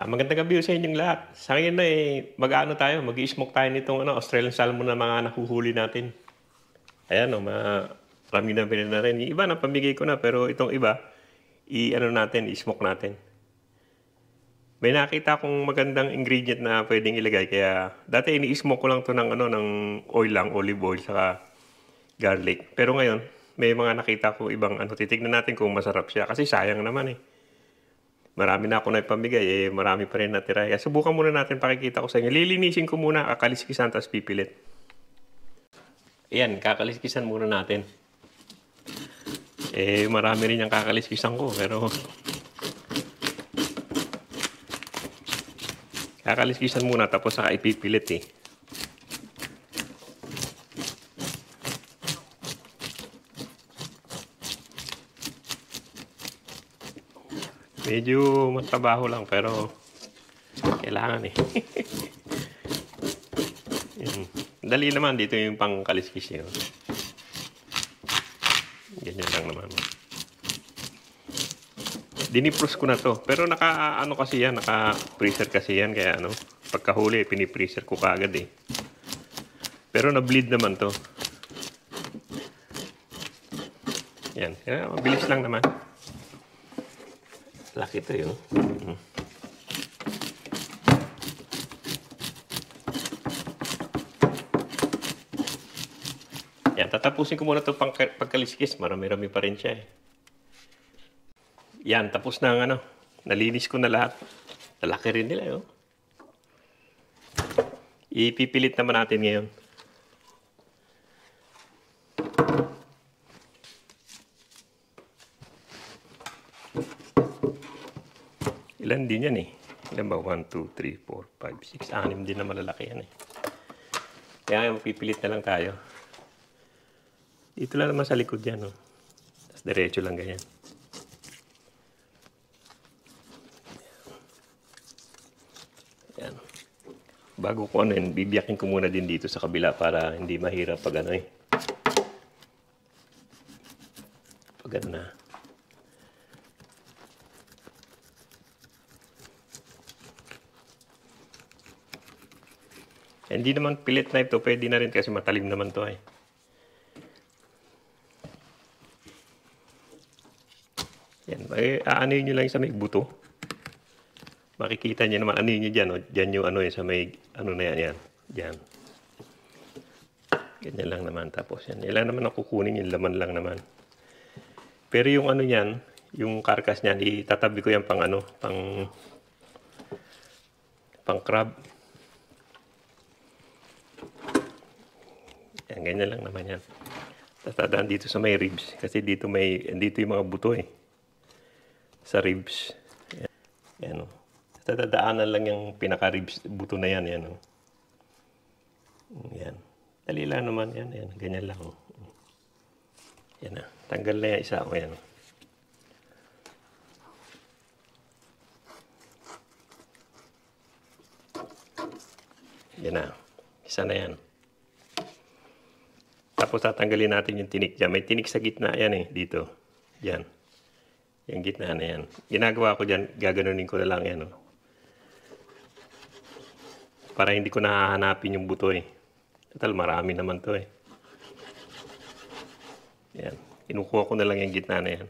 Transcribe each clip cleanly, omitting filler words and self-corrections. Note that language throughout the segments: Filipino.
Magandang gabi sa inyong lahat. Sa ngayon na mag-aano tayo, mag-i-smoke tayo nitong Australian salmon na mga nahuhuli natin. Ayan marami na bilhin na rin. Yung iba na pamigay ko na, pero itong iba, i-smoke natin. May nakita akong magandang ingredient na pwedeng ilagay, kaya dati ini-smoke ko lang to ng oil lang, olive oil, saka garlic. Pero ngayon, may mga nakita ko ibang titignan natin kung masarap siya. Kasi sayang naman Marami na ako na ipamigay, marami pa rin natira. Kaya subukan muna natin, pakikita ko sa inyo. Lilinisin ko muna, kakaliskisan, tapos pipilit. Ayan, kakaliskisan muna natin. Marami rin yung kakaliskisan ko, pero kakaliskisan muna, tapos saka ipipilit Medyo matabaho lang, pero kailangan Dali naman dito yung pangkaliskis yun. Ganyan lang naman. Dinipros ko na to. Pero kasi yan, naka-freezer kasi yan. Kaya pagkahuli, pinipreezer ko kaagad Pero na-bleed naman to. Yan. Kaya mabilis lang naman. Laki to yun. Yan, tatapusin ko muna ito pagkaliskis. Marami-rami pa rin siya Yan, tapos na nalinis ko na lahat. Lalaki rin nila Ipipilit naman natin ngayon. Ilan din yan Ilan ba? 1, 2, 3, 4, 5, 6. 6 din na malalaki yan Kaya mapipilit na lang tayo. Dito lang naman sa likod yan Tapos diretso lang ganyan. Yan. Bago ko bibiyakin ko muna din dito sa kabila para hindi mahirap pag pag na. Hindi naman pilit na ito, pwede na rin kasi matalim naman to Yan, aanuhin nyo lang sa may buto. Makikita nyo naman, anuhin nyo dyan, dyan yung sa may, na yan, dyan. Ganyan lang naman, tapos yan. Ilan naman ang kukunin, yung laman lang naman. Pero yung yan, yung karkas niyan, itatabi ko yan pang crab. Yan, ganyan lang naman yan. Tatadaan dito sa may ribs. Kasi dito yung mga buto Sa ribs. Yan Tatadaanan lang yung pinaka-ribs, buto na yan. Yan Dali lang naman yan. Ganyan lang Yan Tanggal na yan isa Yan Yan Isa na yan. Tapos tatanggalin natin yung tinik dyan. May tinik sa gitna yan dito. Yan. Yung gitna na yan. Ginagawa ko dyan, gaganunin ko na lang yan para hindi ko nahahanapin yung buto Total, marami naman to Yan. Kinukuha ko na lang yung gitna na yan.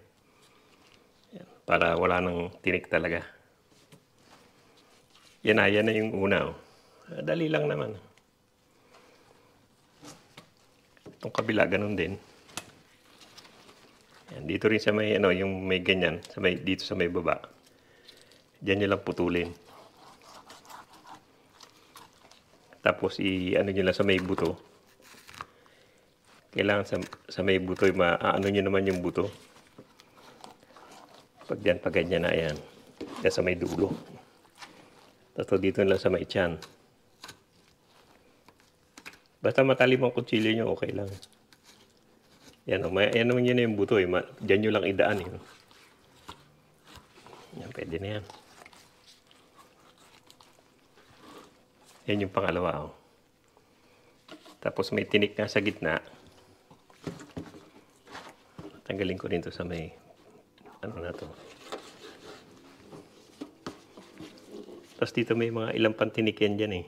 Para wala nang tinik talaga. Yan na yung una Dali lang naman. Itong kabila, ganun din. Yan, dito rin sa may, yung may ganyan, dito sa may baba. Diyan nyo lang putulin. Tapos, nyo lang sa may buto. Kailangan sa may buto, nyo naman yung buto. Pag ganyan na, ayan. Yan sa may dulo. Tapos, dito lang sa may tiyan. Basta matalim ang kutsilyo nyo, okay lang. Yan yan naman yun yung buto Diyan nyo lang idaan Yan, pwede na yan. Yan yung pangalawa Tapos may tinik na sa gitna. Tanggalin ko rin to sa may, na to. Tapos dito may mga ilang pantinik yan dyan eh.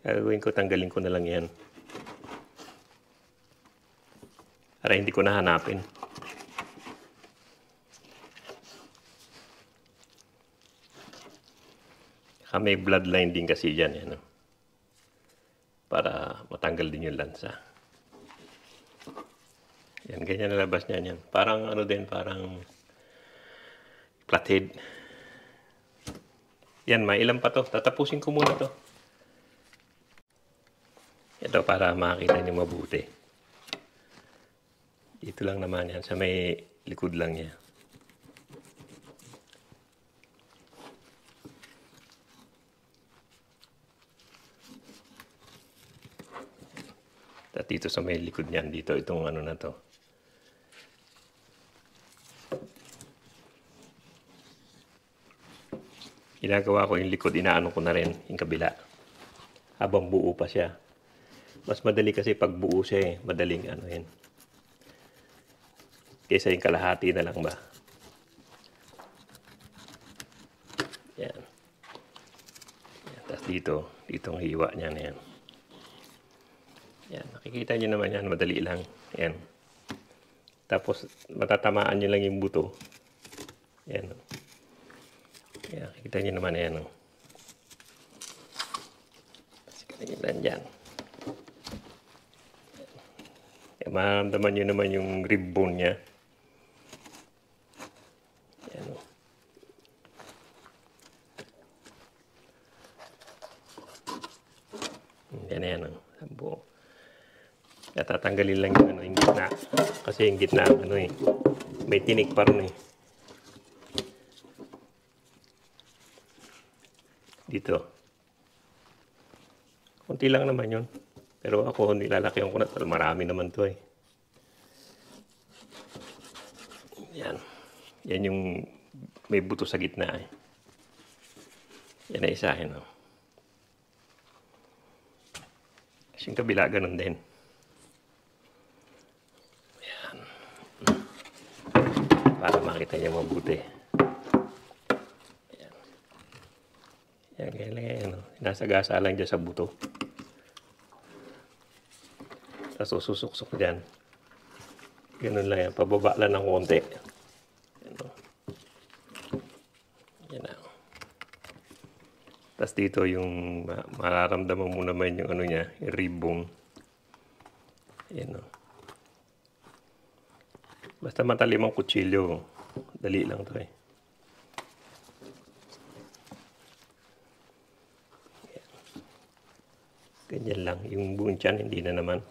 Gagawin ko, tanggalin ko na lang yan. Para hindi ko nahanapin. May bloodline din kasi dyan. Yan, para matanggal din yung lansa. Yan, ganyan na labas niyan yan. Parang ano din, parang flathead. Yan, may ilan pa to. Tatapusin ko muna to. Ito para makita niyo mabuti. Dito lang naman yan. Sa may likod lang niya. At dito sa may likod niyan, dito itong ano na to. Ginagawa ko yung likod, inaano ko na rin yung kabila. Habang buo pa siya. Mas madali kasi pag buo siya eh, madaling ano yun. Kaysa yung kalahati na lang ba. Yan. Yan. Tapos ditong hiwa niya na yan. Yan, nakikita nyo naman yan, madali lang. Yan. Tapos, matatamaan nyo lang yung buto. Yan. Yan, nakikita nyo naman yan. Kasi yan. Yan, maramdaman nyo naman yung rib bone niya. Yan. Yan na yan. Buo. At tatanggalin lang yung, yung gitna. Kasi yung gitna, may tinik pa rin eh. Dito. Kunti lang naman yun. Pero ako, nilalaki ko na. Marami naman to eh. Yan. Yan yung may buto sa gitna eh. Yan na isahin. Kasi yung kabila, ganun din. Para makita niya mabuti. Ayan. Yan, ganyan. Nasagasa lang dyan sa buto. Tapos susuksok dyan. Ganun lang yan. Pababa lang ng konti. Yan na. Tapos dito yung mararamdaman mo naman yung ano niya, yung rib bone. Yan o. Basta matalim ang kutsilyo. Dali lang to eh. Ganyan lang. Yung buong tiyan, hindi na naman.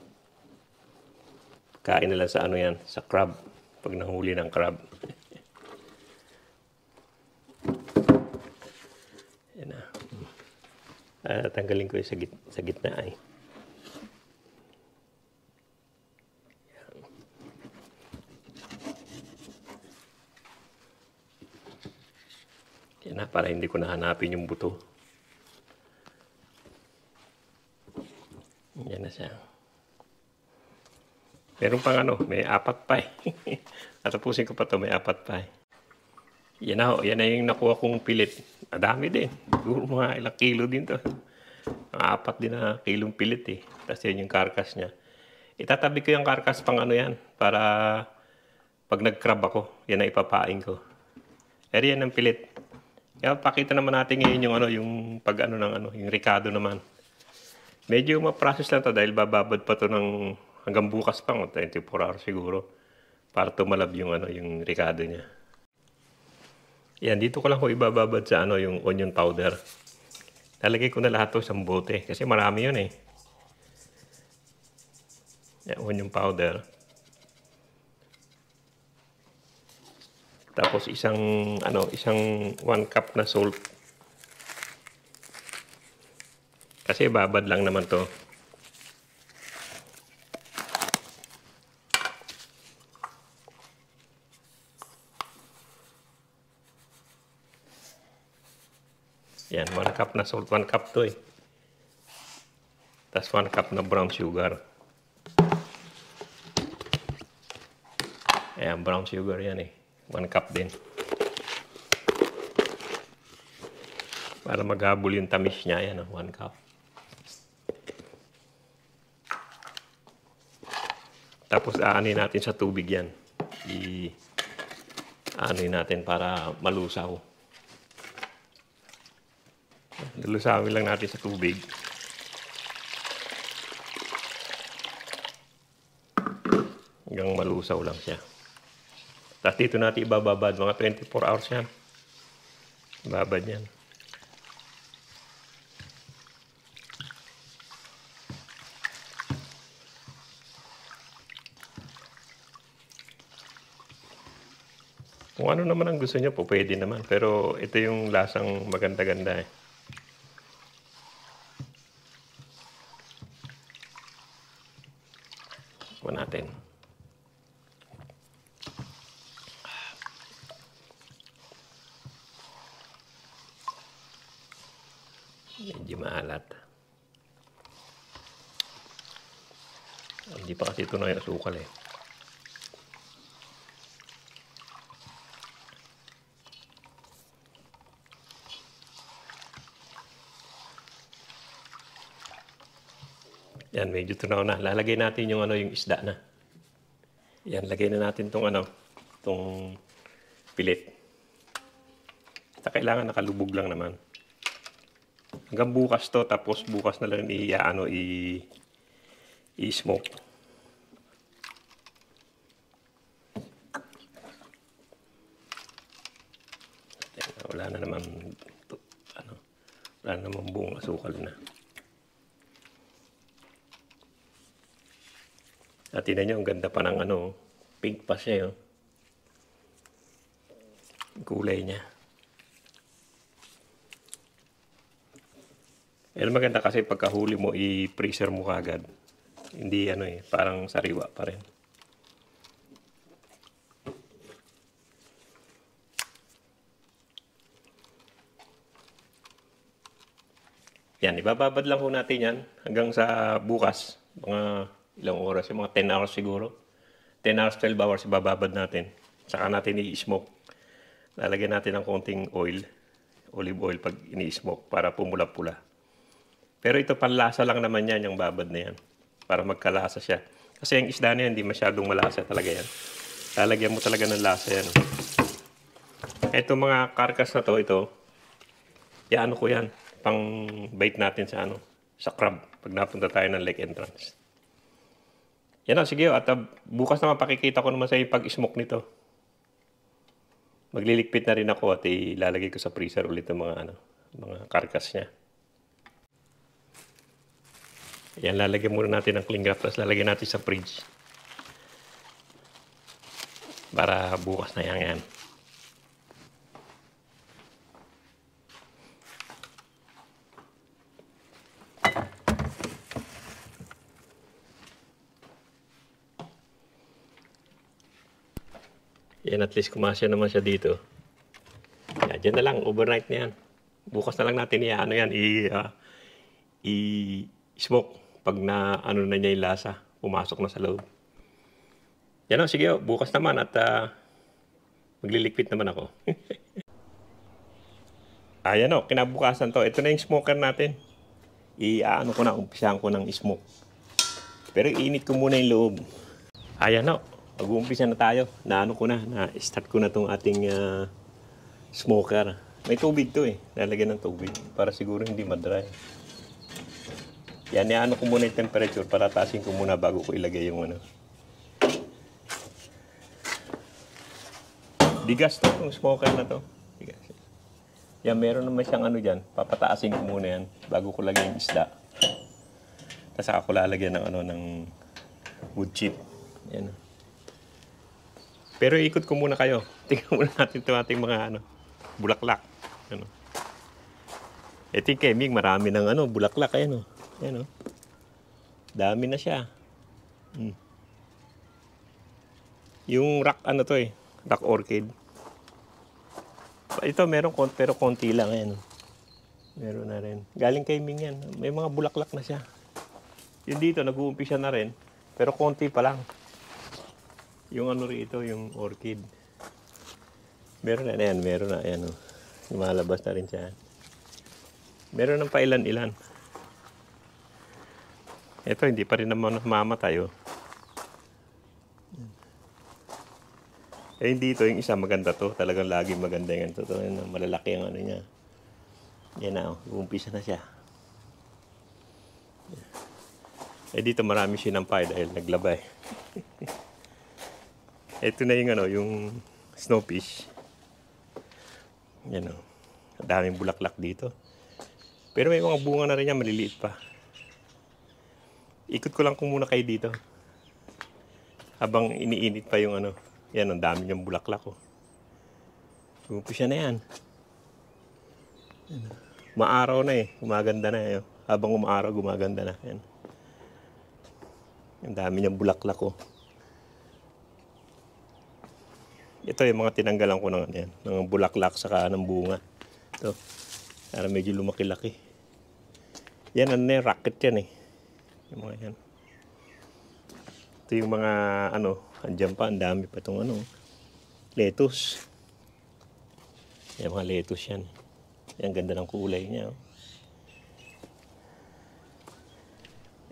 Kain na lang sa ano yan, sa crab. Pag nahuli ng crab. Yan na. Tanggalin ko yung sa gitna eh. Yan na, para hindi ko nahanapin yung buto. Yan na siya. Meron pang ano, may 4 pa eh. Tatapusin ko pa to, may 4 pa eh. Yan na yung nakuha kong pilit. Madami din. Siguro mga ilang kilo din to. Mga 4 din na kilong pilit eh. Tapos yan yung karkas niya. Itatabi ko yung karkas pang ano yan. Para pag nag-crab ako, yan na ipapain ko. Pero yan ang pilit. Kaya pakita naman natin ngayon yung ano, yung pag ano ng ano, yung ricado naman. Medyo ma-process lang to dahil bababad pa to ng hanggang bukas pang 24 hours siguro para tumalab yung ano, yung ricado niya. Yan, dito ko lang ko ibababad sa ano, yung onion powder. Lalagay ko na lahat to sa bote kasi marami yun eh. Yan, onion powder. Tapos isang 1 cup na salt. Kasi babad lang naman to. Yan, 1 cup na salt, 1 cup to eh. Tapos 1 cup na brown sugar. Ayan, brown sugar yan eh. 1 cup din. Para maghabol yung tamis niya. Ayan, 1 cup. Tapos aanin natin sa tubig yan. Aanin natin para malusaw. Lulusawin lang natin sa tubig. Hanggang malusaw lang siya. Tapos dito natin ibababad. Mga 24 hours yan. Babad yan. Kung ano naman ang gusto niyo po, pwede naman. Pero ito yung lasang maganda-ganda eh. Kuha natin. Medyo maalat. Hindi pa kasi ito na yung asukal eh. Yan, medyo tunaw na. Lalagay natin yung yung isda na. Yan, lagay na natin tong pilit. At kailangan nakalubog lang naman. Hanggang bukas to, tapos bukas na lang i-smoke. Wala na naman wala na naman buong asukal na. At tingnan nyo, ang ganda pa ng pink pa siya yun. Kulay niya. Pero maganda kasi pagkahuli mo, i-freezer mo kagad. Hindi parang sariwa pa rin. Yan, ibababad lang po natin yan hanggang sa bukas. Mga ilang oras, yung mga 10 hours siguro. 10 hours, 12 hours ibababad natin. Saka natin i-smoke. Lalagyan natin ng konting olive oil pag ini-smoke para pumula-pula. Pero ito panlasa lang naman yan, yung babad na yan. Para magkalasa siya. Kasi yung isda na yan, hindi masyadong malasa talaga yan. Lalagyan mo talaga ng lasa yan. Ito mga karkas na to, ko yan. Pang bait natin sa crab. Pag napunta tayo ng lake entrance. Yan o, sige at bukas naman pakikita ko naman sa iyo pag-smoke nito. Magliligpit na rin ako at ilalagay ko sa freezer ulit ang mga karkas niya. Yan, lalagyan muna natin ng cling wrap, tapos lalagyan natin sa fridge. Para bukas na yan. Yan, at least kumasya naman siya dito. Yan, dyan na lang, overnight na yan. Bukas na lang natin i-smoke pag na na niya yung lasa, pumasok na sa loob. Yan o, sige o, bukas naman at magliliquid naman ako. Ayan o, kinabukasan to. Ito na yung smoker natin. Umpisahan ko ng smoke. Pero iinit ko muna yung loob. Ayan o. Mag-uumpisa na tayo. Na-start ko na tong ating smoker. May tubig to eh. Lalagyan ng tubig para siguro hindi madry. Yan, ko muna yung temperature para taasin ko muna bago ko ilagay yung Bigas to, yung smoker na to. Bigas. Yan, meron naman siyang dyan. Papataasin ko muna yan bago ko lagay yung isda. Tapos ako lalagyan ng wood chip. Yan. Pero ikot ko muna kayo. Tingnan muna natin ito ating mga bulaklak. Ito yung keming, marami ng bulaklak. Ayan o. Dami na siya. Yung rock rock orchid. Ito meron pero konti lang. Ayan. Meron na rin. Galing keming yan. May mga bulaklak na siya. Yun dito, nag-uumpisa na rin. Pero konti pa lang. Yung rito, yung orchid. Meron na yan, meron na. Ayan o. Lumalabas na rin siya. Meron ng pailan-ilan. Ito, hindi pa rin naman mamatay, oh. Eh, dito, yung isa maganda to. Talagang laging maganda yung ito. Malalaki ang ano niya. Yan na, oh. Uumpisa na siya. Eh, dito marami sinampay dahil naglabay. Ito na yung ano, yung snowfish. Yan, oh. Daming bulaklak dito. Pero may mga bunga na rin yan, maliliit pa. Ikot ko lang kung muna kayo dito. Habang iniinit pa yung ano. Yan, ang dami niyang bulaklak, oh. Umpisa na yan. Maaraw na eh. Gumaganda na eh. Habang umaaraw, gumaganda na. Yan. Ang dami niyang bulaklak, oh. Ito yung mga tinanggalan ko ng, yan, ng bulaklak saka ng bunga. Ito. Para medyo lumaki-laki. Yan, ano na, rocket yan eh. Yung mga yan. Ito yung mga ano, andyan pa, ang dami pa itong ano, lettuce. Yan, mga lettuce yan. Yan, ganda ng kulay niya. Oh.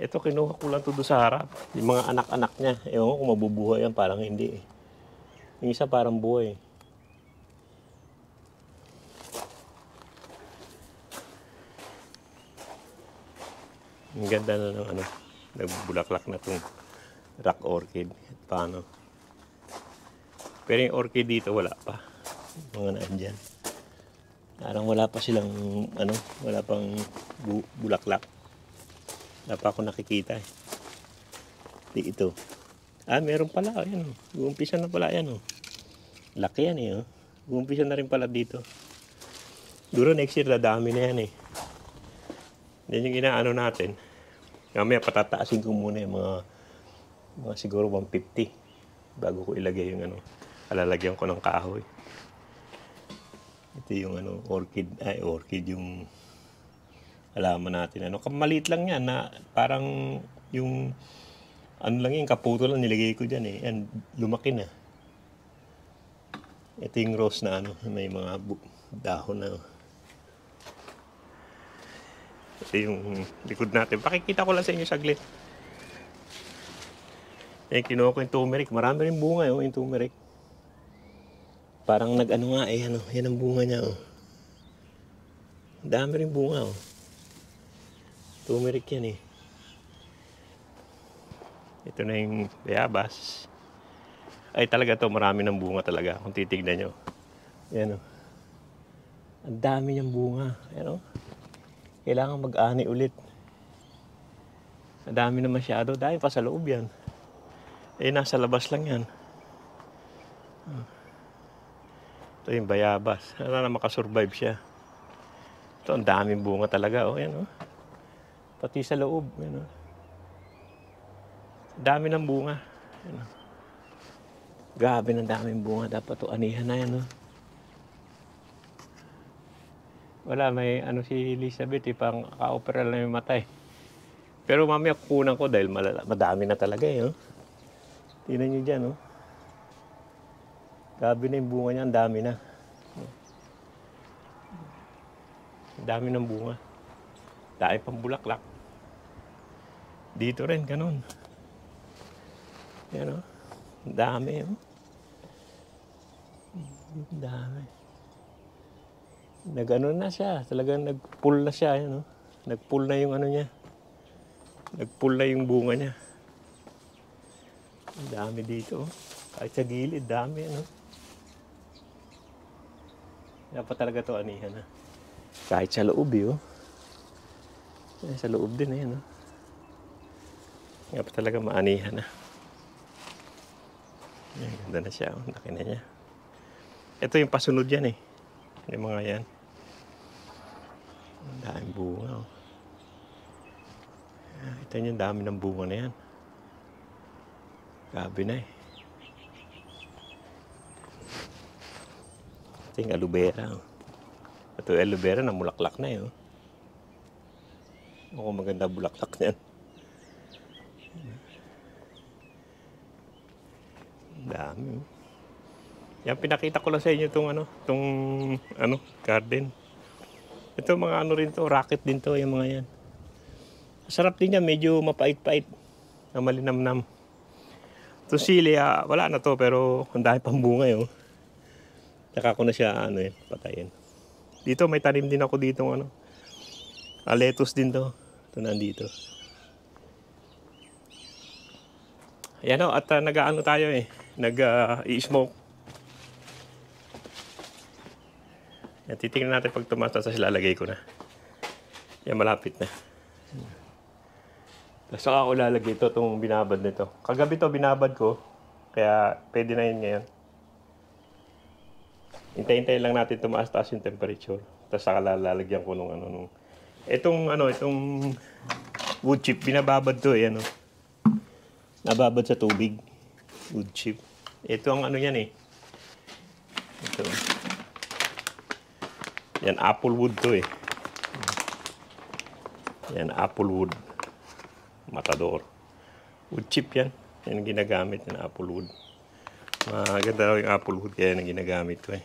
Ito, kinuha ko lang ito doon sa harap. Yung mga anak-anak niya. Ewan ko kung mabubuhay yan, parang hindi eh. Yung isa parang buhay. Ang ganda na ng ano, nagbulaklak na itong rock orchid. At paano. Pero yung orchid dito wala pa. Mga naandyan. Parang wala pa silang ano, wala pang bulaklak. Wala pa ako nakikita eh. Di ito. Ah, meron pala. Ayan oh. Uumpisa na pala yan oh. Laki yan eh oh. Uumpisa na rin pala dito. Duro next year dadami na yan eh. Yan yung inaano natin. Mamaya patataasin ko muna yung mga siguro 150 bago ko ilagay yung ano, alalagyan ko ng kahoy. Ito yung ano, orchid yung alaman natin. Ano, maliit lang yan na parang yung ano lang yung kaputo lang nilagay ko dyan eh. Yan, lumaki na. Ito yung rose na ano, may mga dahon na. Ito yung likod natin. Pakikita ko lang sa inyo saglit. Eh, kinuha ko yung turmeric. Marami rin bunga yung turmeric. Parang nag-ano nga eh. Ano, yan ang bunga niya. Oh. Dami rin bunga. Oh. Turmeric yan eh. Ito na yung bayabas. Ay talaga to marami ng bunga talaga. Kung titignan nyo. Yan oh. Ang dami niyang bunga. Yan oh. Kailangan mag-ani ulit. Ang dami na masyado. Dahil pa sa loob yan. Eh, nasa labas lang yan. Ito yung bayabas. Sana na makasurvive siya. Ito, ang daming bunga talaga. Oh, yan, oh. Pati sa loob. Yan, oh. Dami ng bunga. Yan, oh. Grabe ng daming bunga. Dapat ito, anihan na yan, oh. Wala, may ano si Elizabeth, pang ka-opera na yung matay. Pero mamaya kukunan ko dahil madami na talaga eh. Oh. Tingnan nyo dyan, oh. Grabe na yung bunga niya, ang dami na. Ang dami ng bunga. Dami pang bulaklak. Dito rin, ganun. Yan, oh. Ang dami, oh. Ang dami. Nag-ano na siya, talagang nag-pull na siya, yan, oh. Nag-pull na yung ano niya. Nag-pull na yung bunga niya. Ang dami dito, oh. Kahit sa gilid, dami, ano. Dapat talaga to anihan, ha. Kahit sa loob, eh, oh. Sa loob din, eh, no. Dapat talaga maanihan, ha. Ayan, ganda na siya, oh. Laki na niya. Ito yung pasunod yan, eh. Yung mga yan. Ang daming bunga, oh. Ito yung dami ng bunga na yan. Grabe na, eh. Ito yung aloe vera, oh. Ito yung aloe vera na mulaklak na, eh, oh. Mukhang maganda bulaklak niyan. Ang dami, oh. Yan, pinakita ko lang sa inyo itong garden. Ito mga ano rin to, racket din to, yung mga yan. Sarap din yan, medyo mapait-pait. Na malinamnam. Ito sili, wala na to, pero ang dami pang bunga yun. Tsaka ko na siya, patayin. Dito, may tanim din ako dito, lettuce din to. Ito nandito. Ayan o, at nag-ano tayo nag-i-smoke. Yan, titingnan natin pag tumatas, lalagay ko na. Yan, malapit na. Tapos saka ako lalagay ito, itong binabad nito. Kagabi to binabad ko, kaya pwede na yun ngayon. Hintay-hintay lang natin tumaas-taas yung temperature. Tapos saka lalagyan ko nung itong wood chip, binababad to nababad sa tubig. Wood chip. Ito ang yan Ito. Yan, apple wood to Yan, apple wood. Matador. Wood chip yan. Yan ang ginagamit ng apple wood. Maganda daw yung apple wood kaya yan ang ginagamit ko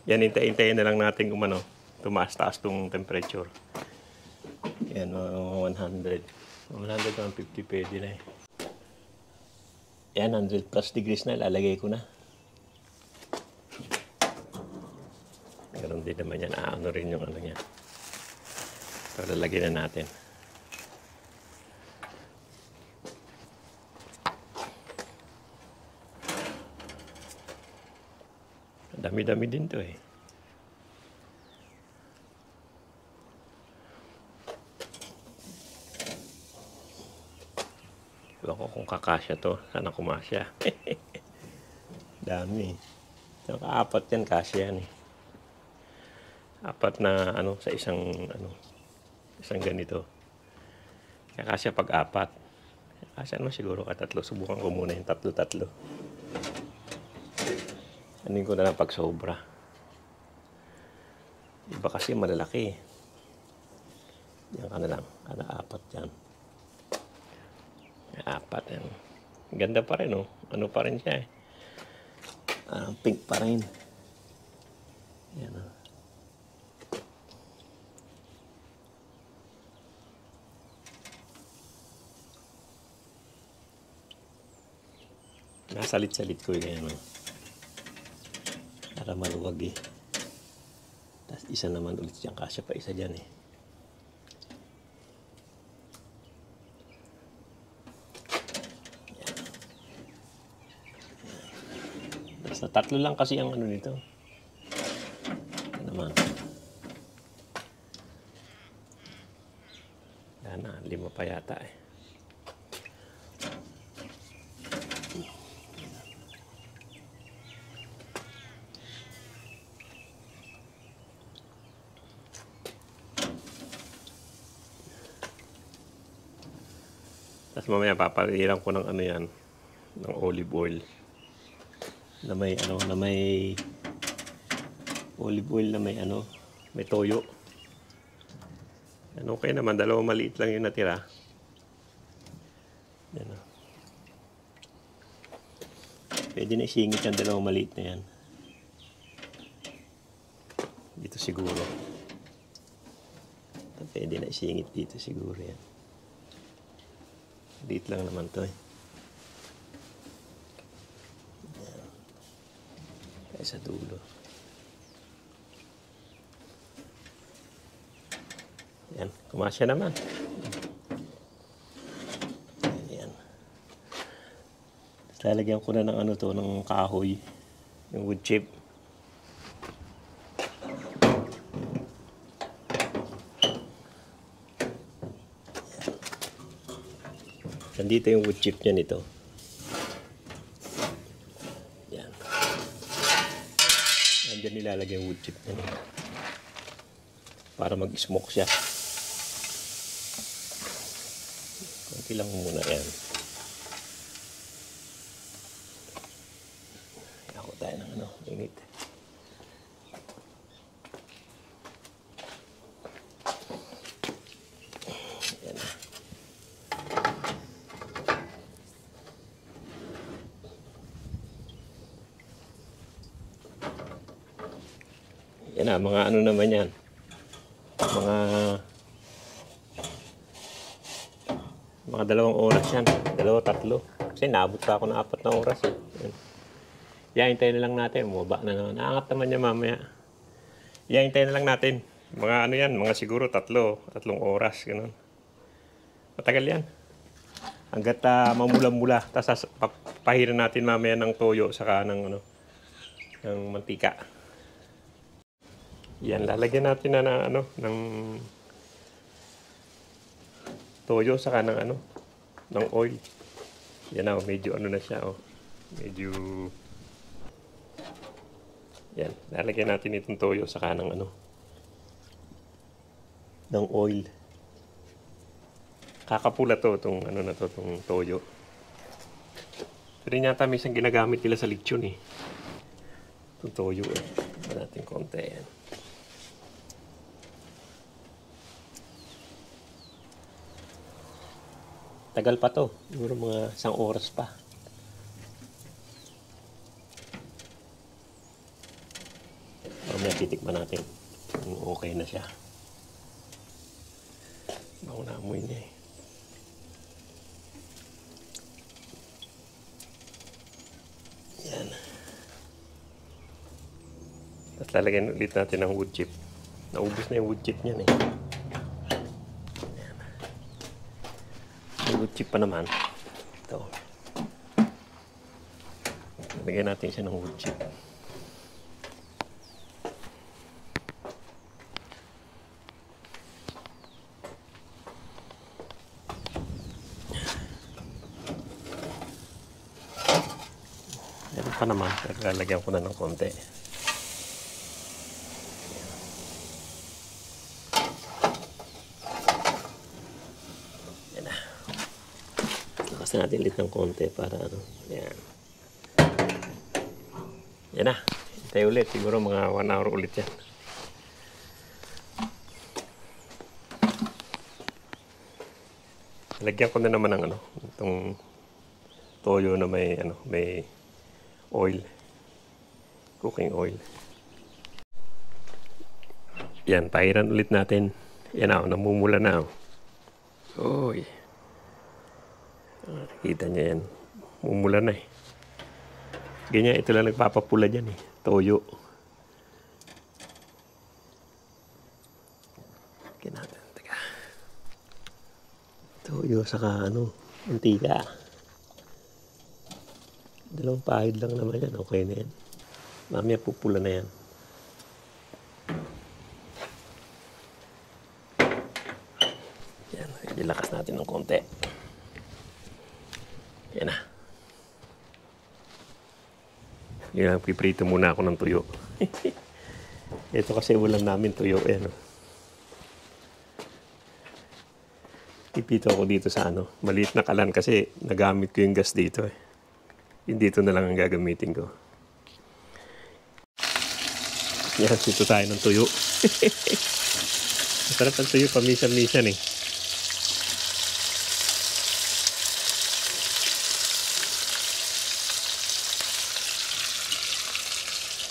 Yan, hintayin na lang natin kung tumaas-taas tong temperature. Yan, 100. 150 pwede na Yan, 100 plus degrees na. Lalagay ko na. Meron din naman yan. Rin yung niya. So, lalagyan na natin. Dami-dami din to Ewan ko kung kakasya to. Sana kumasya. Dami. So, apat yan, kasya yan Apat na sa isang ganito. Kaya kasya pag-apat. Kasya naman siguro katatlo. Subukan ko muna yung tatlo-tatlo. Anin ko na lang pag sobra. Iba kasi malalaki. Yan ka na lang. Apat yan. Apat yan. Ganda pa rin Ano pa rin siya pink pa rin. Yan Nasalit-salit ko yan para maluwag Tapos isa naman ulit dyan. Kasya pa isa dyan Yan. Tapos tatlo lang kasi ang nito. Ito naman. Yan na, 5 pa yata Tapos mamaya papaliran ko ng yan, ng olive oil. Na may olive oil na may toyo. Okay naman, 2 maliit lang yung natira. Yan Pwede na isingit yung 2 maliit na yan. Dito siguro. Pwede na isingit dito siguro yan. Liit lang naman to Kaya sa dulo. Yan, kumasya naman. Yan. Tapos lalagyan ko na ng ng kahoy. Yung wood chip. Nandito yung wood chip niya nito. Yan. Nandiyan nilalagay yung wood chip niya nito. Para mag-smoke siya. Kunti lang muna yan. Ako tayo ng init. Yan na, mga ano naman yan. Mga dalawang oras yan. Dalawa, tatlo. Kasi naabot pa ako ng 4 na oras eh. Yan, hintayin na lang natin. Bumaba na naman. Naangat naman niya mamaya. Yan, hintayin na lang natin. Mga ano yan, mga siguro tatlong oras. Ganun. Matagal yan. Hanggat mamula-mula. Tapos pahiran natin mamaya ng toyo saka ng mantika. Yan, lalagyan natin na ng toyo saka ng oil. Yan na, medyo ano na siya, medyo yan, lalagyan natin itong toyo saka ng ng oil. Kakapula itong itong toyo. Pero yata minsan ginagamit nila sa lechon eh. Itong toyo eh. Ito natin konti yan. Tagal pa to. Siguro mga 1 oras pa. Mamaya titikman natin kung okay na siya. Bago na amoy niya eh. Yan. Tapos lalagyan ulit natin ng wood chip. Naubos na yung wood chip niyan eh. Wood chip pa naman. Ito. Lagyan natin siya ng wood chip. Meron pa naman. Lalagyan ko na ng konti. Lakasan natin ulit ng konti para yan. Yan na. Hintay ulit. Siguro mga 1 hour ulit yan. Lagyan ko na naman ng itong toyo na may oil. Cooking oil. Yan, pahiran ulit natin. Yan namumula na. Oy. Kita niya yan. Mumula na eh. Ganyan, ito lang nagpapapula dyan eh. Toyo. Lagyan natin. Teka. Toyo saka mantika. Dalawang pahid lang naman yan. Okay na yan. Mamaya pupula na yan. Yan. Ilakas natin ng konti. Yan na. Yan lang, piprito muna ako ng tuyo. Ito kasi ulam namin tuyo. Yan. Pipito ako dito sa maliit na kalan kasi nagamit ko yung gas dito eh. Yung dito na lang ang gagamitin ko. Yan, dito tayo ng tuyo. Masarap ang tuyo, pamisan-misan eh.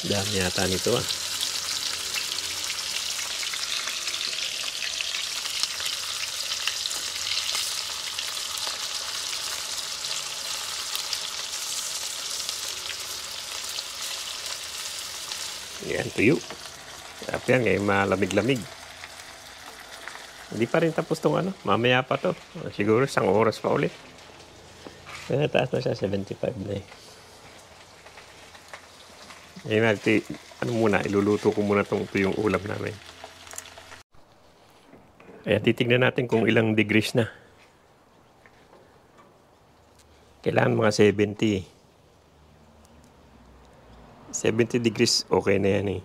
Dami yata nito ah. Yan, tuyo. Sarap yan, ngayon malamig-lamig. Hindi pa rin tapos itong mamaya pa to. Siguro 1 oras pa ulit. Kaya taas na siya, 75 na eh. Ngayon natin, muna, iluluto ko muna itong tuyong ulam namin. Kaya titignan natin kung ilang degrees na. Kailangan mga 70 eh. 70 degrees, okay na yan eh.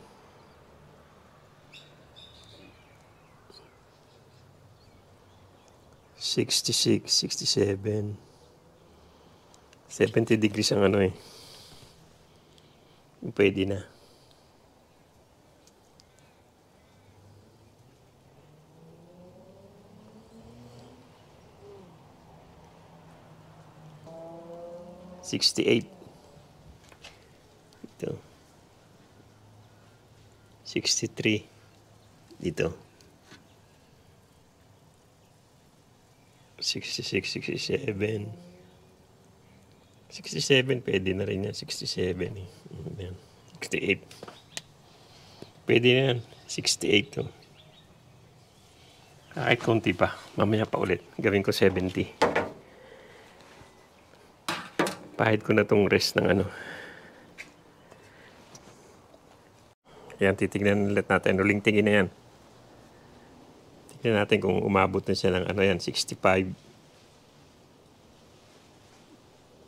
₱66, ₱67. 70 degrees ang eh. Pwede na. ₱68. Ito. 63. Dito. 66, 67. 67, pwede na rin yan. 67 eh. Yan. 68. Pwede na yan. 68 to. Kahit konti pa. Mamaya pa ulit. Gawin ko 70. Pahid ko na tong rest ng ano. Ayan, titignan ulit natin. Ruling tingin na yan. Tignan natin kung umabot na siya ng ano yan, 65.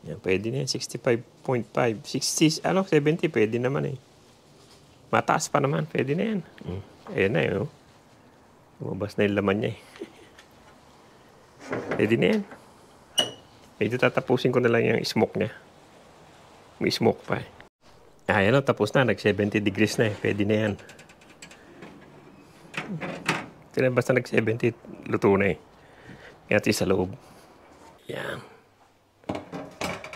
Yan, pwede na yan, 65.5. 60, 70, pwede naman eh. Mataas pa naman, pwede na yan. Ayan na yun. Lumabas na yung laman niya eh. Pwede na yan. Medyo tatapusin ko na lang yung smoke niya. May smoke pa eh. Ayan o, tapos na. Nag-70 degrees na eh. Pwede na yan. Basta nag-70, luto na eh. Kaya ito sa loob. Yan.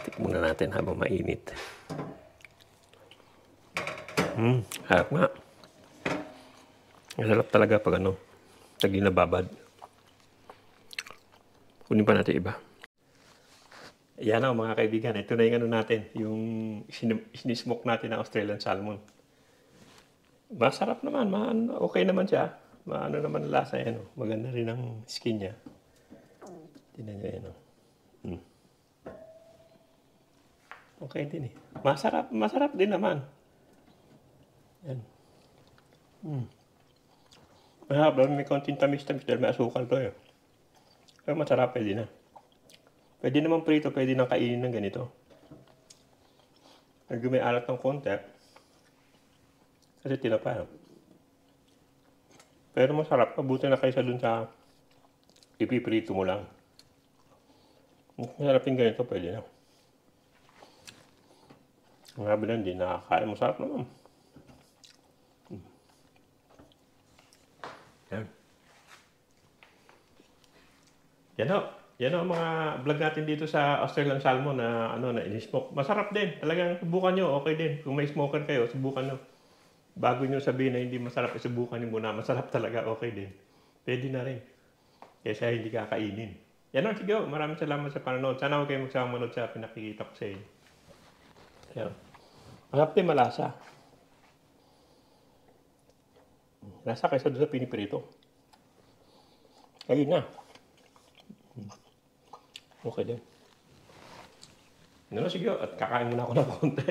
Tikman na natin habang mainit. Harap nga. Masarap talaga pag ano, pag nababad. Kunin pa natin iba. Yan o mga kaibigan, ito na yung ano natin, yung sinismoke natin na Australian salmon. Masarap naman, okay naman siya. Maano naman lasa yan, maganda rin ang skin niya. Tingnan niyo yan. Okay din eh. Masarap din naman. Yan. May konting tamis-tamis dahil may asukal to eh. Pero masarap pwede na. Pwede naman prito, pwede nang kainin ng ganito. Medyo may alat ng konti. Kasi tinapa. Pero masarap, mabuti na kaysa dun sa ipiprito mo lang. Masarap yung ganito, pwede na. Ang habi lang, hindi nakakain. Masarap naman. Yan. Yan o. Yan ang mga vlog natin dito sa Australian salmon na na in-smoke. Masarap din. Talagang subukan nyo, okay din. Kung may smoker kayo, subukan nyo. Bago nyo sabihin na hindi masarap, subukan nyo muna. Masarap talaga, okay din. Pwede na rin. Kesa hindi kakainin. Yan o, sige o. Maraming salamat sa panonood. Sana huwag kayo magsama manood sa pinakikita ko sa inyo. Yan. Masarap din, malasa. Lasa kaysa doon sa piniprito. Ayun na. Okay din. Sige, at kakain muna ako ng konti.